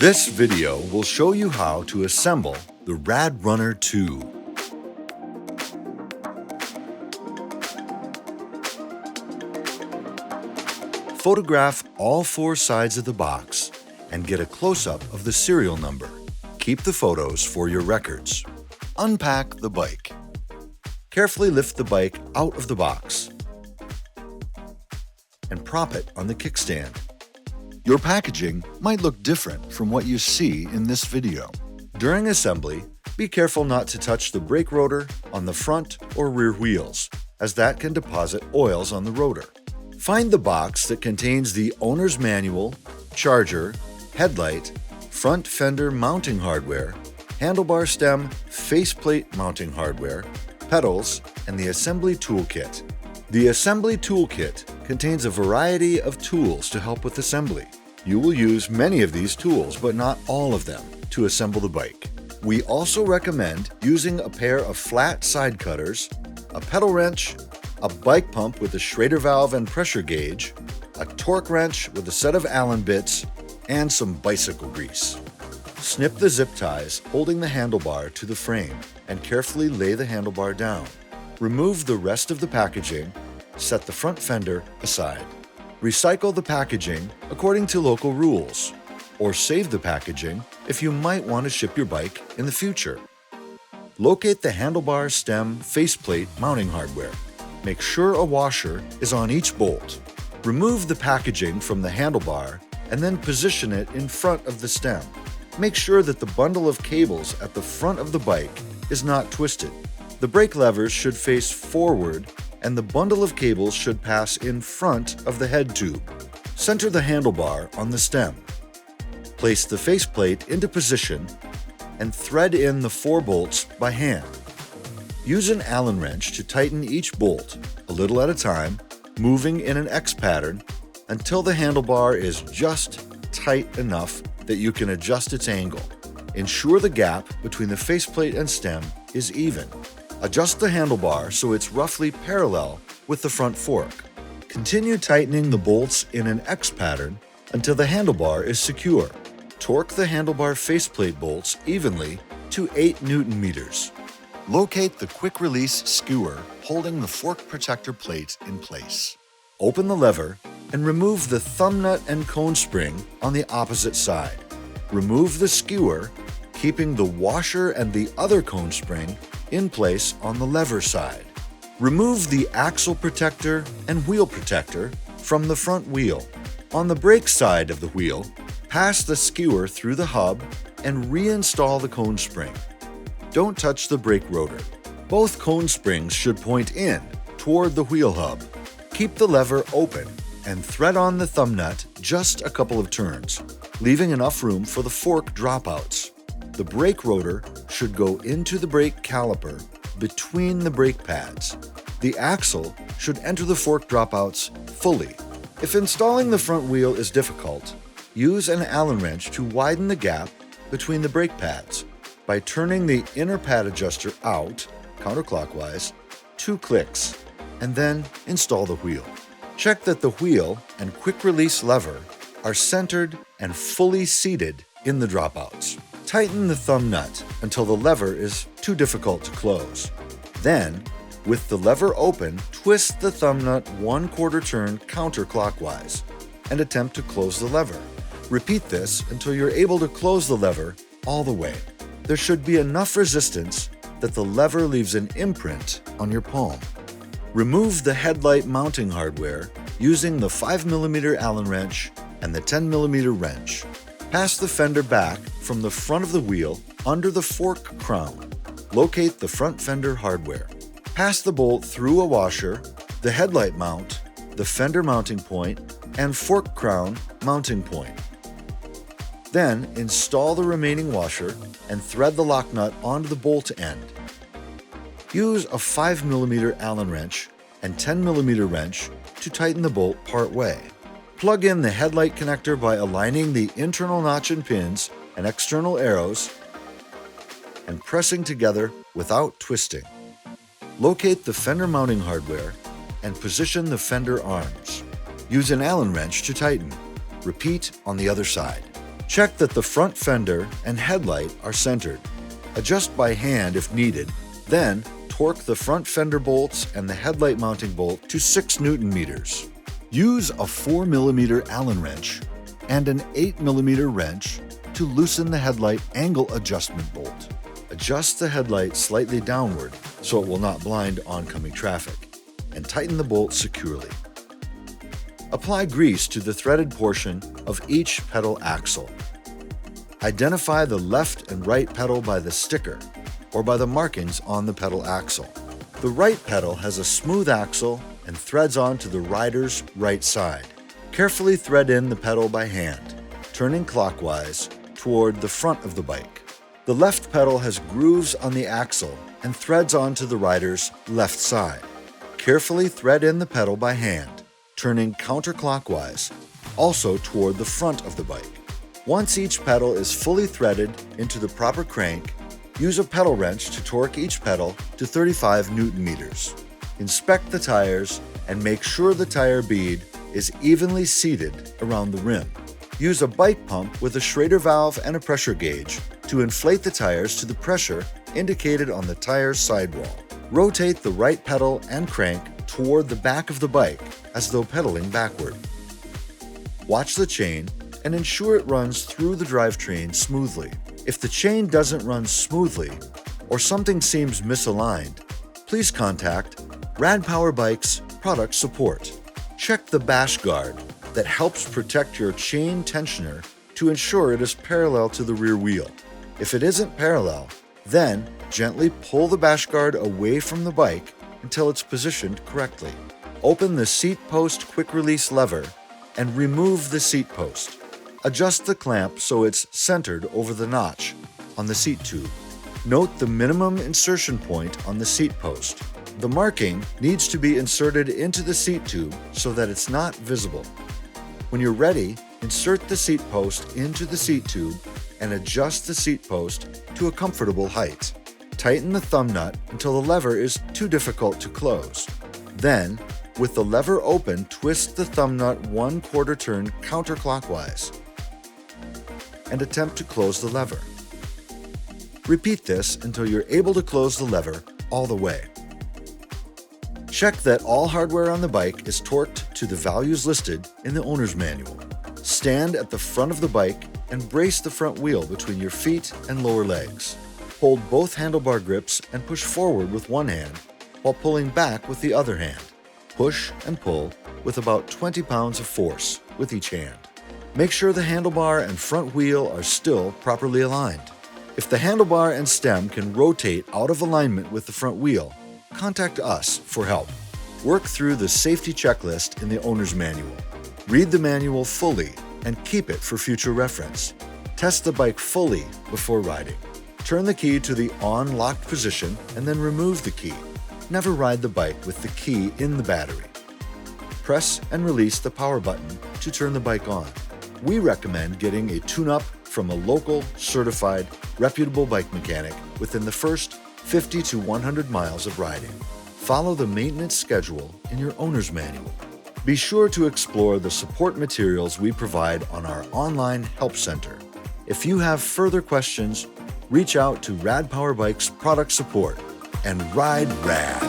This video will show you how to assemble the RadRunner 2. Photograph all four sides of the box and get a close-up of the serial number. Keep the photos for your records. Unpack the bike. Carefully lift the bike out of the box and prop it on the kickstand. Your packaging might look different from what you see in this video. During assembly, be careful not to touch the brake rotor on the front or rear wheels, as that can deposit oils on the rotor. Find the box that contains the owner's manual, charger, headlight, front fender mounting hardware, handlebar stem, faceplate mounting hardware, pedals, and the assembly toolkit. The assembly toolkit contains a variety of tools to help with assembly. You will use many of these tools, but not all of them, to assemble the bike. We also recommend using a pair of flat side cutters, a pedal wrench, a bike pump with a Schrader valve and pressure gauge, a torque wrench with a set of Allen bits, and some bicycle grease. Snip the zip ties holding the handlebar to the frame and carefully lay the handlebar down. Remove the rest of the packaging, set the front fender aside. Recycle the packaging according to local rules, or save the packaging if you might want to ship your bike in the future. Locate the handlebar stem faceplate mounting hardware. Make sure a washer is on each bolt. Remove the packaging from the handlebar and then position it in front of the stem. Make sure that the bundle of cables at the front of the bike is not twisted. The brake levers should face forward and the bundle of cables should pass in front of the head tube. Center the handlebar on the stem. Place the faceplate into position and thread in the 4 bolts by hand. Use an Allen wrench to tighten each bolt, a little at a time, moving in an X pattern until the handlebar is just tight enough that you can adjust its angle. Ensure the gap between the faceplate and stem is even. Adjust the handlebar so it's roughly parallel with the front fork. Continue tightening the bolts in an X pattern until the handlebar is secure. Torque the handlebar faceplate bolts evenly to 8 Newton meters. Locate the quick-release skewer holding the fork protector plate in place. Open the lever and remove the thumb nut and cone spring on the opposite side. Remove the skewer, keeping the washer and the other cone spring in place on the lever side. Remove the axle protector and wheel protector from the front wheel. On the brake side of the wheel, pass the skewer through the hub and reinstall the cone spring. Don't touch the brake rotor. Both cone springs should point in toward the wheel hub. Keep the lever open and thread on the thumb nut just a couple of turns, leaving enough room for the fork dropouts. The brake rotor should go into the brake caliper between the brake pads. The axle should enter the fork dropouts fully. If installing the front wheel is difficult, use an Allen wrench to widen the gap between the brake pads by turning the inner pad adjuster out counterclockwise 2 clicks and then install the wheel. Check that the wheel and quick-release lever are centered and fully seated in the dropouts. Tighten the thumb nut until the lever is too difficult to close. Then, with the lever open, twist the thumb nut 1/4 turn counterclockwise and attempt to close the lever. Repeat this until you're able to close the lever all the way. There should be enough resistance that the lever leaves an imprint on your palm. Remove the headlight mounting hardware using the 5mm Allen wrench and the 10mm wrench. Pass the fender back from the front of the wheel under the fork crown. Locate the front fender hardware. Pass the bolt through a washer, the headlight mount, the fender mounting point, and fork crown mounting point. Then install the remaining washer and thread the lock nut onto the bolt end. Use a 5mm Allen wrench and 10mm wrench to tighten the bolt part way. Plug in the headlight connector by aligning the internal notch and pins and external arrows and pressing together without twisting. Locate the fender mounting hardware and position the fender arms. Use an Allen wrench to tighten. Repeat on the other side. Check that the front fender and headlight are centered. Adjust by hand if needed, then torque the front fender bolts and the headlight mounting bolt to 6 Newton-meters. Use a 4mm Allen wrench and an 8mm wrench to loosen the headlight angle adjustment bolt. Adjust the headlight slightly downward so it will not blind oncoming traffic, and tighten the bolt securely. Apply grease to the threaded portion of each pedal axle. Identify the left and right pedal by the sticker or by the markings on the pedal axle. The right pedal has a smooth axle and threads onto the rider's right side. Carefully thread in the pedal by hand, turning clockwise toward the front of the bike. The left pedal has grooves on the axle and threads onto the rider's left side. Carefully thread in the pedal by hand, turning counterclockwise, also toward the front of the bike. Once each pedal is fully threaded into the proper crank, use a pedal wrench to torque each pedal to 35 Newton-meters. Inspect the tires and make sure the tire bead is evenly seated around the rim. Use a bike pump with a Schrader valve and a pressure gauge to inflate the tires to the pressure indicated on the tire sidewall. Rotate the right pedal and crank toward the back of the bike as though pedaling backward. Watch the chain and ensure it runs through the drivetrain smoothly. If the chain doesn't run smoothly or something seems misaligned, please contact Radpowerbikes product support. Check the bash guard that helps protect your chain tensioner to ensure it is parallel to the rear wheel. If it isn't parallel, then gently pull the bash guard away from the bike until it's positioned correctly. Open the seat post quick release lever and remove the seat post. Adjust the clamp so it's centered over the notch on the seat tube. Note the minimum insertion point on the seat post. The marking needs to be inserted into the seat tube so that it's not visible. When you're ready, insert the seat post into the seat tube and adjust the seat post to a comfortable height. Tighten the thumb nut until the lever is too difficult to close. Then, with the lever open, twist the thumb nut 1/4 turn counterclockwise and attempt to close the lever. Repeat this until you're able to close the lever all the way. Check that all hardware on the bike is torqued to the values listed in the owner's manual. Stand at the front of the bike and brace the front wheel between your feet and lower legs. Hold both handlebar grips and push forward with one hand while pulling back with the other hand. Push and pull with about 20 pounds of force with each hand. Make sure the handlebar and front wheel are still properly aligned. If the handlebar and stem can rotate out of alignment with the front wheel, contact us for help. Work through the safety checklist in the owner's manual. Read the manual fully and keep it for future reference. Test the bike fully before riding. Turn the key to the on locked position and then remove the key. Never ride the bike with the key in the battery. Press and release the power button to turn the bike on. We recommend getting a tune-up from a local, certified, reputable bike mechanic within the first 50 to 100 miles of riding. Follow the maintenance schedule in your owner's manual. Be sure to explore the support materials we provide on our online help center. If you have further questions, reach out to Radpowerbikes product support and ride rad.